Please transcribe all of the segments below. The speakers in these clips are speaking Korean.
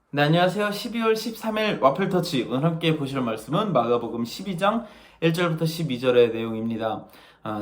네, 안녕하세요. 12월 13일 와플터치. 오늘 함께 보실 말씀은 마가복음 12장 1절부터 12절의 내용입니다.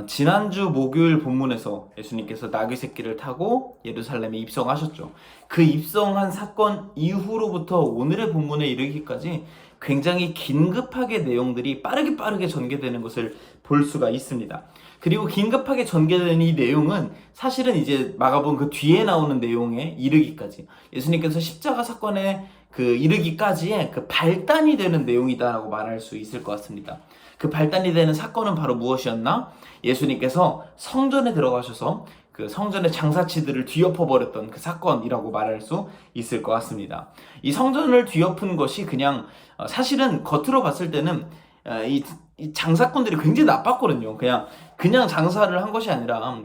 지난주 목요일 본문에서 예수님께서 나귀 새끼를 타고 예루살렘에 입성하셨죠. 그 입성한 사건 이후로부터 오늘의 본문에 이르기까지 굉장히 긴급하게 내용들이 빠르게 전개되는 것을 볼 수가 있습니다. 그리고 긴급하게 전개되는 이 내용은 사실은 이제 마가복음 그 뒤에 나오는 내용에 이르기까지 예수님께서 십자가 사건에 이르기까지의 그 발단이 되는 내용이다라고 말할 수 있을 것 같습니다. 그 발단이 되는 사건은 바로 무엇이었나? 예수님께서 성전에 들어가셔서 그 성전의 장사치들을 뒤엎어 버렸던 그 사건이라고 말할 수 있을 것 같습니다. 이 성전을 뒤엎은 것이 그냥 사실은 겉으로 봤을 때는 이 장사꾼들이 굉장히 나빴거든요. 그냥 장사를 한 것이 아니라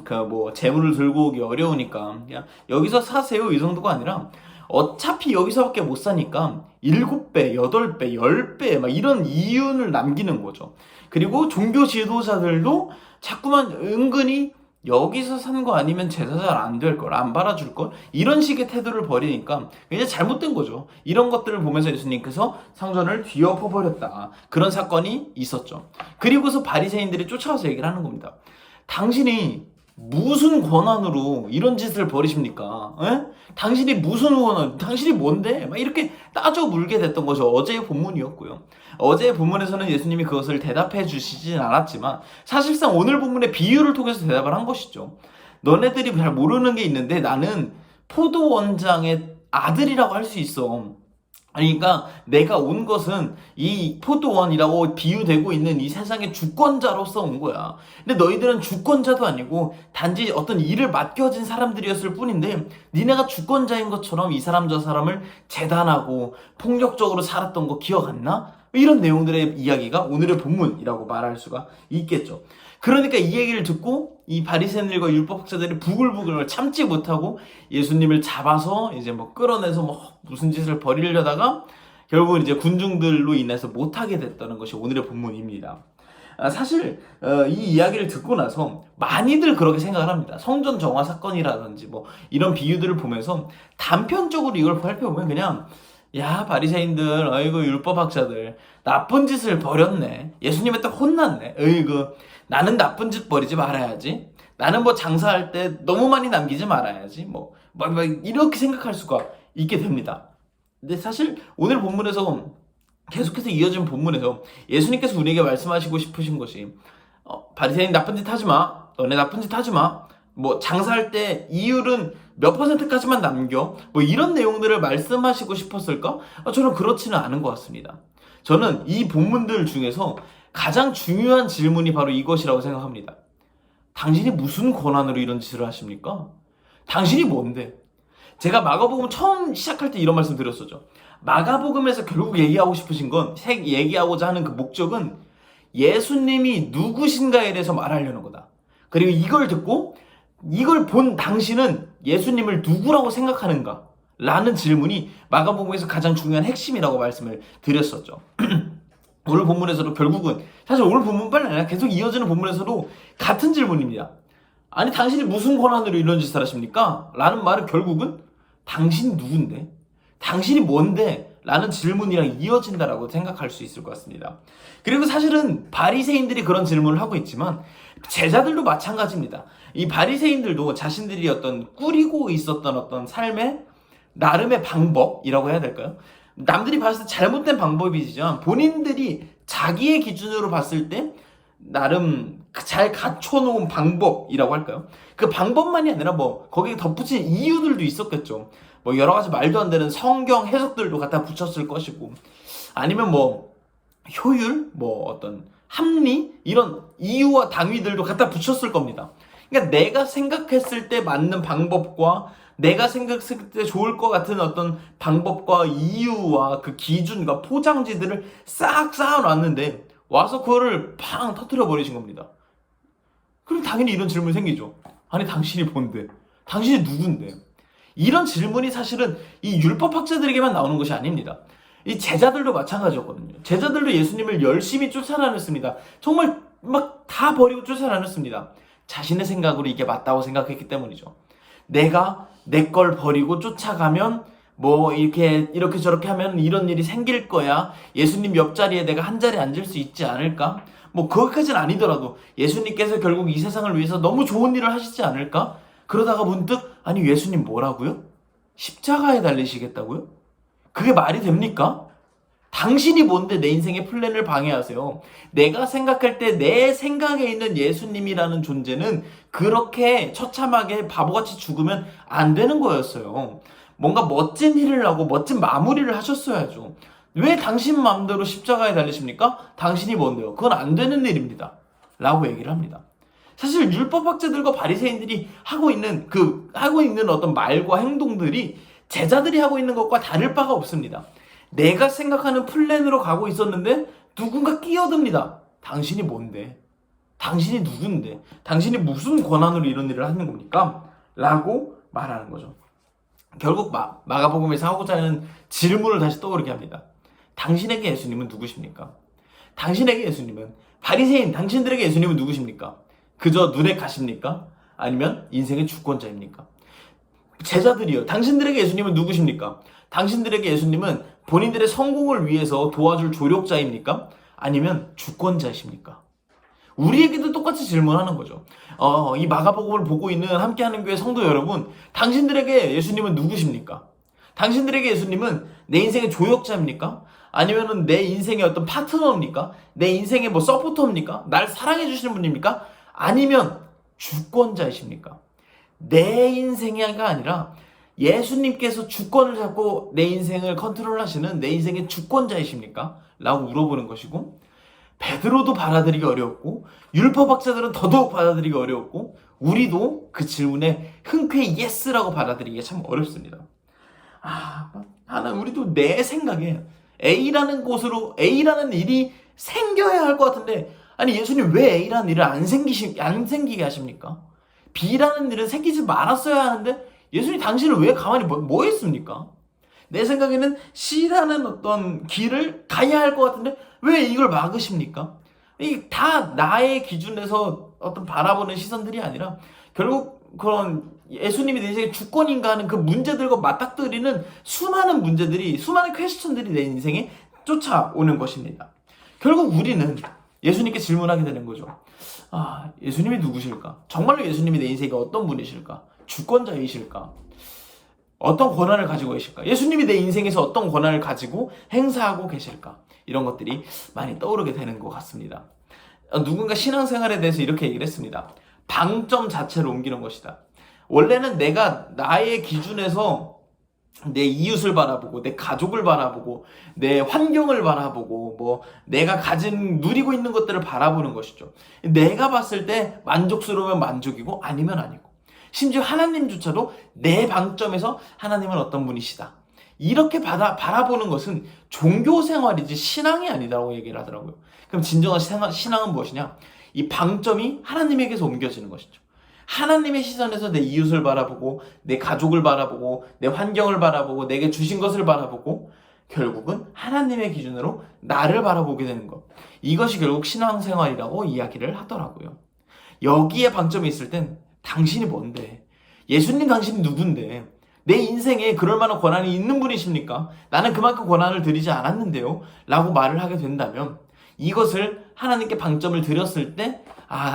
재물을 들고 오기 어려우니까 그냥 여기서 사세요 이 정도가 아니라 어차피 여기서밖에 못 사니까 7배, 8배, 10배 막 이런 이윤을 남기는 거죠. 그리고 종교 지도자들도 자꾸만 은근히 여기서 산 거 아니면 제사 잘 안 될 걸, 안 받아줄 걸, 이런 식의 태도를 벌이니까 이제 잘못된 거죠. 이런 것들을 보면서 예수님께서 성전을 뒤엎어 버렸다. 그런 사건이 있었죠. 그리고서 바리새인들이 쫓아와서 얘기를 하는 겁니다. 당신이 무슨 권한으로 이런 짓을 벌이십니까? 에? 당신이 무슨 권한, 당신이 뭔데? 막 이렇게 따져 물게 됐던 것이 어제의 본문이었고요. 어제의 본문에서는 예수님이 그것을 대답해 주시진 않았지만 사실상 오늘 본문의 비유를 통해서 대답을 한 것이죠. 너네들이 잘 모르는 게 있는데 나는 포도 원장의 아들이라고 할 수 있어. 그러니까 내가 온 것은 이 포도원이라고 비유되고 있는 이 세상의 주권자로서 온 거야. 근데 너희들은 주권자도 아니고 단지 어떤 일을 맡겨진 사람들이었을 뿐인데 니네가 주권자인 것처럼 이 사람 저 사람을 재단하고 폭력적으로 살았던 거 기억 안 나? 이런 내용들의 이야기가 오늘의 본문이라고 말할 수가 있겠죠. 그러니까 이 얘기를 듣고 이 바리새인들과 율법학자들이 부글부글 참지 못하고 예수님을 잡아서 이제 끌어내서 무슨 짓을 벌이려다가 결국은 이제 군중들로 인해서 못하게 됐다는 것이 오늘의 본문입니다. 사실 이 이야기를 듣고 나서 많이들 그렇게 생각을 합니다. 성전 정화 사건이라든지 이런 비유들을 보면서 단편적으로 이걸 살펴보면 그냥 야 바리새인들 어이구 율법학자들 나쁜 짓을 벌였네. 예수님한테 혼났네. 어이구 나는 나쁜 짓 벌이지 말아야지. 나는 장사할 때 너무 많이 남기지 말아야지. 이렇게 생각할 수가 있게 됩니다. 근데 사실 오늘 본문에서 계속해서 이어진 본문에서 예수님께서 우리에게 말씀하시고 싶으신 것이 바리새인 나쁜 짓 하지 마. 너네 나쁜 짓 하지 마. 장사할 때 이율은 몇 %까지만 남겨. 이런 내용들을 말씀하시고 싶었을까? 저는 그렇지는 않은 것 같습니다. 저는 이 본문들 중에서 가장 중요한 질문이 바로 이것이라고 생각합니다. 당신이 무슨 권한으로 이런 짓을 하십니까? 당신이 뭔데? 제가 마가복음 처음 시작할 때 이런 말씀 드렸었죠. 마가복음에서 결국 얘기하고 싶으신 건, 얘기하고자 하는 그 목적은 예수님이 누구신가에 대해서 말하려는 거다. 그리고 이걸 듣고 이걸 본 당신은 예수님을 누구라고 생각하는가? 라는 질문이 마가복음에서 가장 중요한 핵심이라고 말씀을 드렸었죠. 오늘 본문에서도 결국은 사실 오늘 본문뿐만 아니라 계속 이어지는 본문에서도 같은 질문입니다. 아니 당신이 무슨 권한으로 이런 짓을 하십니까? 라는 말은 결국은 당신이 누군데? 당신이 뭔데? 라는 질문이랑 이어진다라고 생각할 수 있을 것 같습니다. 그리고 사실은 바리새인들이 그런 질문을 하고 있지만 제자들도 마찬가지입니다. 이 바리새인들도 자신들이 꾸리고 있었던 어떤 삶의 나름의 방법이라고 해야 될까요? 남들이 봤을 때 잘못된 방법이지만 본인들이 자기의 기준으로 봤을 때 나름 잘 갖춰놓은 방법이라고 할까요? 그 방법만이 아니라 거기에 덧붙인 이유들도 있었겠죠. 여러 가지 말도 안 되는 성경 해석들도 갖다 붙였을 것이고 아니면 효율, 어떤 합리 이런 이유와 당위들도 갖다 붙였을 겁니다. 그러니까 내가 생각했을 때 맞는 방법과 내가 생각했을 때 좋을 것 같은 어떤 방법과 이유와 그 기준과 포장지들을 싹 쌓아놨는데 와서 그거를 팡 터뜨려 버리신 겁니다. 그럼 당연히 이런 질문이 생기죠. 아니 당신이 뭔데? 당신이 누군데? 이런 질문이 사실은 이 율법학자들에게만 나오는 것이 아닙니다. 이 제자들도 마찬가지였거든요. 제자들도 예수님을 열심히 쫓아다녔습니다. 정말 다 버리고 쫓아다녔습니다. 자신의 생각으로 이게 맞다고 생각했기 때문이죠. 내가 내 걸 버리고 쫓아가면 뭐 이렇게 저렇게 하면 이런 일이 생길 거야. 예수님 옆자리에 내가 한 자리에 앉을 수 있지 않을까? 뭐 거기까지는 아니더라도 예수님께서 결국 이 세상을 위해서 너무 좋은 일을 하시지 않을까? 그러다가 문득 아니 예수님 뭐라고요? 십자가에 달리시겠다고요? 그게 말이 됩니까? 당신이 뭔데 내 인생의 플랜을 방해하세요? 내가 생각할 때 내 생각에 있는 예수님이라는 존재는 그렇게 처참하게 바보같이 죽으면 안 되는 거였어요. 뭔가 멋진 일을 하고 멋진 마무리를 하셨어야죠. 왜 당신 마음대로 십자가에 달리십니까? 당신이 뭔데요? 그건 안 되는 일입니다. 라고 얘기를 합니다. 사실 율법학자들과 바리새인들이 하고 있는 어떤 말과 행동들이 제자들이 하고 있는 것과 다를 바가 없습니다. 내가 생각하는 플랜으로 가고 있었는데 누군가 끼어듭니다. 당신이 뭔데? 당신이 누군데? 당신이 무슨 권한으로 이런 일을 하는 겁니까? 라고 말하는 거죠. 결국 마가복음에서 하고자 하는 질문을 다시 떠오르게 합니다. 당신에게 예수님은 누구십니까? 당신에게 예수님은 바리새인 당신들에게 예수님은 누구십니까? 그저 눈에 가십니까? 아니면 인생의 주권자입니까? 제자들이요. 당신들에게 예수님은 누구십니까? 당신들에게 예수님은 본인들의 성공을 위해서 도와줄 조력자입니까? 아니면 주권자이십니까? 우리에게도 똑같이 질문하는 거죠. 이 마가복음을 보고 있는 함께하는 교회 성도 여러분, 당신들에게 예수님은 누구십니까? 당신들에게 예수님은 내 인생의 조력자입니까? 아니면은 내 인생의 어떤 파트너입니까? 내 인생의 뭐 서포터입니까? 날 사랑해 주시는 분입니까? 아니면 주권자이십니까? 내 인생이가 아니라 예수님께서 주권을 잡고 내 인생을 컨트롤하시는 내 인생의 주권자이십니까? 라고 물어보는 것이고, 베드로도 받아들이기 어려웠고 율법학자들은 더더욱 받아들이기 어려웠고 우리도 그 질문에 흔쾌히 예스라고 받아들이기가 참 어렵습니다. 우리도 내 생각에 A라는 일이 생겨야 할 것 같은데, 아니 예수님 왜 A라는 일을 안 생기게 하십니까? B라는 일은 생기지 말았어야 하는데 예수님 당신을 왜 가만히 뭐 했습니까? 내 생각에는 C라는 어떤 길을 가야 할 것 같은데 왜 이걸 막으십니까? 이게 다 나의 기준에서 어떤 바라보는 시선들이 아니라 결국 그런 예수님이 내 인생의 주권인가 하는 그 문제들과 맞닥뜨리는 수많은 퀘스천들이 내 인생에 쫓아오는 것입니다. 결국 우리는 예수님께 질문하게 되는 거죠. 예수님이 누구실까? 정말로 예수님이 내 인생에 어떤 분이실까? 주권자이실까? 어떤 권한을 가지고 계실까? 예수님이 내 인생에서 어떤 권한을 가지고 행사하고 계실까? 이런 것들이 많이 떠오르게 되는 것 같습니다. 누군가 신앙생활에 대해서 이렇게 얘기를 했습니다. 방점 자체를 옮기는 것이다. 원래는 내가 나의 기준에서 내 이웃을 바라보고 내 가족을 바라보고 내 환경을 바라보고 뭐 내가 누리고 있는 것들을 바라보는 것이죠. 내가 봤을 때 만족스러우면 만족이고 아니면 아니고, 심지어 하나님조차도 내 방점에서 하나님은 어떤 분이시다, 이렇게 바라보는 것은 종교생활이지 신앙이 아니다라고 얘기를 하더라고요. 그럼 진정한 신앙은 무엇이냐? 이 방점이 하나님에게서 옮겨지는 것이죠. 하나님의 시선에서 내 이웃을 바라보고 내 가족을 바라보고 내 환경을 바라보고 내게 주신 것을 바라보고 결국은 하나님의 기준으로 나를 바라보게 되는 것, 이것이 결국 신앙생활이라고 이야기를 하더라고요. 여기에 방점이 있을 땐 당신이 뭔데? 예수님 당신이 누군데? 내 인생에 그럴 만한 권한이 있는 분이십니까? 나는 그만큼 권한을 드리지 않았는데요? 라고 말을 하게 된다면 이것을 하나님께 방점을 드렸을 때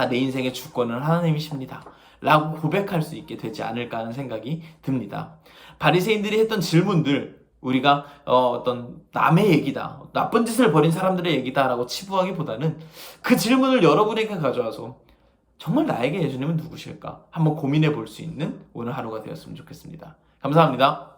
내 인생의 주권은 하나님이십니다 라고 고백할 수 있게 되지 않을까 하는 생각이 듭니다. 바리새인들이 했던 질문들, 우리가 어떤 남의 얘기다, 나쁜 짓을 벌인 사람들의 얘기다 라고 치부하기보다는 그 질문을 여러분에게 가져와서 정말 나에게 예수님은 누구실까 한번 고민해 볼 수 있는 오늘 하루가 되었으면 좋겠습니다. 감사합니다.